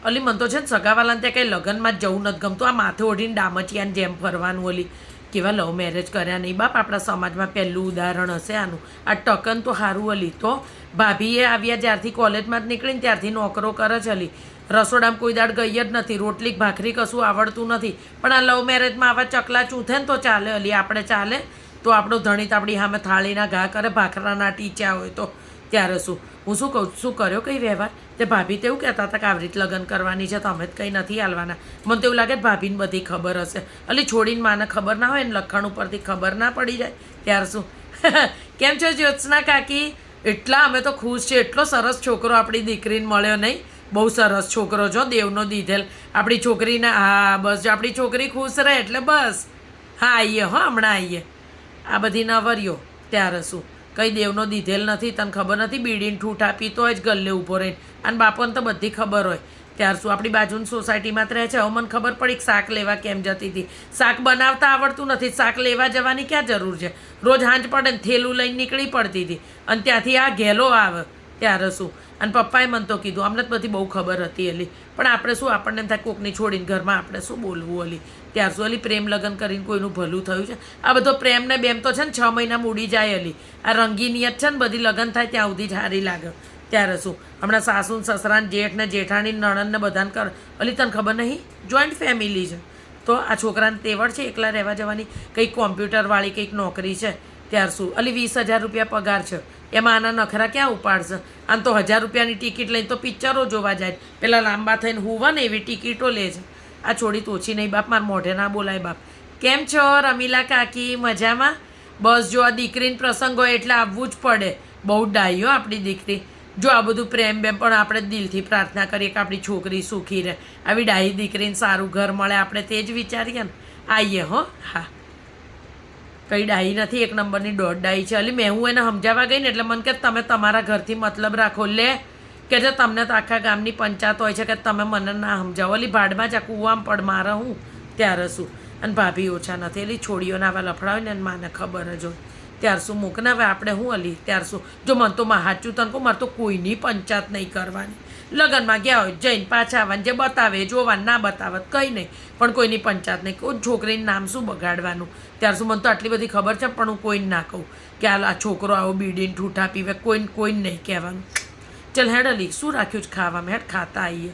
અલી મને તો છે ને સગાવાલાને ત્યાં કંઈ લગ્નમાં જ જવું નથી ગમતું. આ માથે ઓઢીને ડામચિયાને જેમ ફરવાનું. ઓલી કેવા લવ મેરેજ કર્યા નહીં બાપ. આપણા સમાજમાં પહેલું ઉદાહરણ હશે આનું. આ ટકન તો સારું અલી. તો ભાભીએ આવ્યા જ્યારથી કોલેજમાં જ નીકળીને ત્યારથી નોકરો કરે છે અલી. રસોડામાં કોઈ દાડ ગઈ જ નથી. રોટલી ભાખરી કશું આવડતું નથી. પણ આ લવ મેરેજમાં આવા ચકલા ચૂથે ને તો ચાલે અલી. આપણે ચાલે તો આપણો ધણીત આપણી સામે થાળીના ઘા કરે, ભાખરાના ટીચા હોય તો ત્યારે શું. હું શું કહું, શું કર્યો કંઈ વ્યવહાર? તે ભાભી તો એવું કહેતા હતા કે આવી રીતે લગ્ન કરવાની છે, તો અમે જ કંઈ નથી હાલવાના. મને તો એવું લાગે કે ભાભીને બધી ખબર હશે. અલી છોડીને માને ખબર ના હોય ને, લખાણ ઉપરથી ખબર ના પડી જાય ત્યાર શું. કેમ છો જ્યોત્સના કાકી? એટલા અમે તો ખુશ છે. એટલો સરસ છોકરો આપણી દીકરીને મળ્યો નહીં? બહુ સરસ છોકરો છો, દેવનો દીધેલ. આપણી છોકરીને હા બસ, જો આપણી છોકરી ખુશ રહે એટલે બસ. હા આવીએ, હો હમણાં આવીએ. આ બધી નવરીઓ ત્યારે શું કંઈ દેવનો દીધેલ નથી. તને ખબર નથી? બીડીને ઠૂઠ આપી તો જ ગલ્લે ઊભો રહીને. અને બાપોને તો બધી ખબર હોય. ત્યાર શું આપણી બાજુની સોસાયટીમાં જ રહે છે. હવે મને ખબર પડી કે શાક લેવા કેમ જતી હતી. શાક બનાવતા આવડતું નથી, શાક લેવા જવાની ક્યાં જરૂર છે? રોજ હાંજ પડે ને થેલું લઈને નીકળી પડતી હતી. અને ત્યાંથી આ ઘેલો આવે ત્યારે શું. અને પપ્પાએ મને તો કીધું. અમને જ બધી બહુ ખબર હતી એલી. પણ આપણે શું, આપણને એમ થાય કોકની છોડીને ઘરમાં આપણે શું બોલવું અલી. ત્યાર શું અલી પ્રેમ લગ્ન કરીને કોઈનું ભલું થયું છે? આ બધો પ્રેમ ને બેમ તો છે ને 6 મહિના મૂડી જાય અલી. આ રંગીનિયત છે ને બધી લગ્ન થાય ત્યાં સુધી જ સારી લાગે. ત્યારે શું હમણાં સાસુ સસરા જેઠ ને જેઠાણી નણંદ ને બધાને કર અલી. તને ખબર નહીં? જોઈન્ટ ફેમિલી છે. તો આ છોકરાને તેવડ છે એકલા રહેવા જવાની. કંઈક કોમ્પ્યુટરવાળી કંઈક નોકરી છે. ત્યાર શું અલી 20,000 રૂપિયા પગાર છે. એમાં આના નખરા ક્યાં ઉપાડશે? આમ તો 1,000 રૂપિયાની ટિકિટ લઈને તો પિક્ચરો જોવા જાય. પેલા લાંબા થઈને હુવા ને એવી ટિકિટો લે છે. આ છોડી તો ઓછી નહીં બાપ. મારા મોઢે ના બોલાય બાપ. કેમ છો રમીલા કાકી? મજામાં? બસ જો આ દીકરીને પ્રસંગ હોય એટલે આવવું જ પડે. બહુ ડાયો આપણી દીકરી. જો આ બધું પ્રેમ બેમ પણ આપણે દિલથી પ્રાર્થના કરીએ કે આપણી છોકરી સુખી રહે. આવી ડાહી દીકરીને સારું ઘર મળે આપણે તે જ વિચારીએ ને. આવીએ હો. હા કંઈ ડાહી નથી, એક નંબરની દોઢ ડાહી છે અલી. મેં હું એને સમજાવવા ગઈ ને એટલે મને કે તમે તમારા ઘરથી મતલબ રાખો. લે કે જે તમને તો આખા ગામની પંચાયત હોય છે કે તમે મને ના સમજાવો. અલી ભાડમાં જ આ કૂવામાં પડ મારે હું ત્યારે શું. અને ભાભી ઓછા નથી એલી. છોડીઓને આવા લફડા હોય ને માને ખબર જ હોય. ત્યાર શું મૂકને હવે આપણે હું અલી. ત્યાર શું જો મને તો સાચું તને કહું, મારે તો કોઈની પંચાયત નહીં કરવાની. લગ્નમાં ગયા હોય જઈને પાછા આવવાનું. જે બતાવે જોવાનું, ના બતાવે કંઈ નહીં. પણ કોઈની પંચાયત નહીં. કોઈ છોકરીનું નામ શું બગાડવાનું. ત્યાર શું મને તો આટલી બધી ખબર છે પણ હું કોઈને ના કહું કે આ છોકરો આવો બીડીને ઠૂઠા પીવે. કોઈને નહીં કહેવાનું. ચાલ હેડ અલી, શું રાખ્યું છે ખાવામાં? હેડ ખાતા આવીએ.